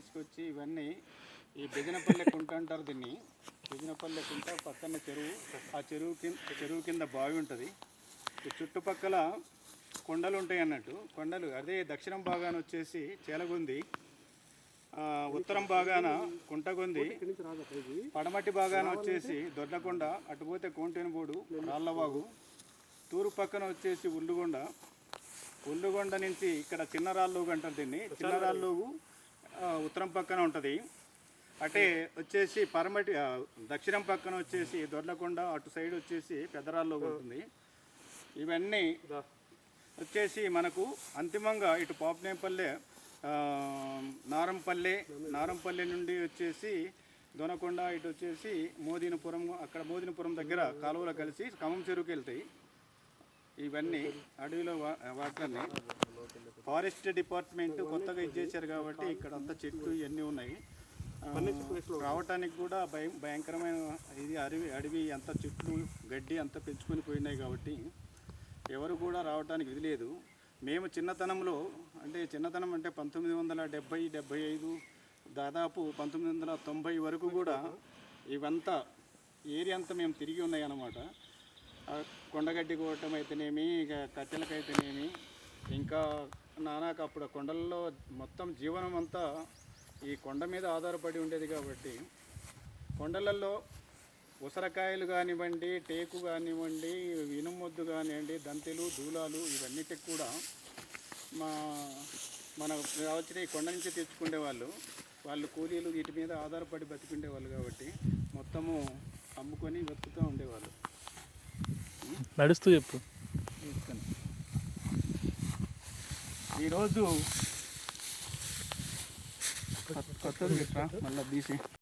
తీసుకొచ్చి ఇవన్నీ ఈ బెజనపల్లె కుంట అంటారు దీన్ని. బెజనపల్లె కుంట పక్కన చెరువు, ఆ చెరువు కింద బావి ఉంటుంది. ఈ చుట్టుపక్కల కొండలు ఉంటాయి అన్నట్టు. కొండలు అదే దక్షిణం భాగాన వచ్చేసి చేలగొంది, ఉత్తరం భాగాన కుంటగొంది, పడమటి భాగాన వచ్చేసి దొడ్డకొండ, అటుపోతే కోంటెనబోడు రాళ్ళవాగు, తూర్పు పక్కన వచ్చేసి ఉల్లుగొండ నుంచి ఇక్కడ చిన్నరాళ్ళూగు అంటారు దీన్ని. చిన్నరాళ్ళూగు ఉత్తరం పక్కన ఉంటుంది. అటే వచ్చేసి దక్షిణం పక్కన వచ్చేసి దొడ్లకొండ, అటు సైడ్ వచ్చేసి పెద్దరాళ్ళూగు ఉంటుంది. ఇవన్నీ వచ్చేసి మనకు అంతిమంగా ఇటు పాపనేపల్లె, నారంపల్లె నుండి వచ్చేసి దొనకొండ, ఇటు వచ్చేసి మోదీనపురం, అక్కడ మోదీనపురం దగ్గర కాలువలు కలిసి ఖమ్మం చెరువుకి వెళ్తాయి. ఇవన్నీ అడవిలో వాటిని ఫారెస్ట్ డిపార్ట్మెంట్ కొత్తగా ఇచ్చేసారు కాబట్టి ఇక్కడ అంతా చెట్లు ఇవన్నీ ఉన్నాయి. రావటానికి కూడా భయంకరమైన ఇది అడవి అంతా చెట్లు గడ్డి అంతా పెంచుకొని పోయినాయి కాబట్టి ఎవరు కూడా రావటానికి ఇది లేదు. మేము చిన్నతనం అంటే 1970, 75 దాదాపు 1990 వరకు కూడా ఇవంతా ఏరియా అంతా మేము తిరిగి ఉన్నాయి అన్నమాట. కొండగడ్డి కోవటం అయితేనేమి, ఇక కట్టెలకైతేనేమి, ఇంకా నానాక అప్పుడు కొండల్లో మొత్తం జీవనం అంతా ఈ కొండ మీద ఆధారపడి ఉండేది కాబట్టి కొండలలో ఉసరకాయలు కానివ్వండి, టేకు కానివ్వండి, ఇనుమొద్దు కానివ్వండి, దంతెలు, దూలాలు ఇవన్నిటికి కూడా మన వచ్చిన ఈ కొండ నుంచి తెచ్చుకునేవాళ్ళు. వాళ్ళు కూలీలు వీటి మీద ఆధారపడి బతికుండేవాళ్ళు కాబట్టి మొత్తము అమ్ముకొని బతుకుతూ ఉండేవాళ్ళు. నడుస్తూ చెప్పు. ఈరోజు కొత్తది మళ్ళీ బీసీ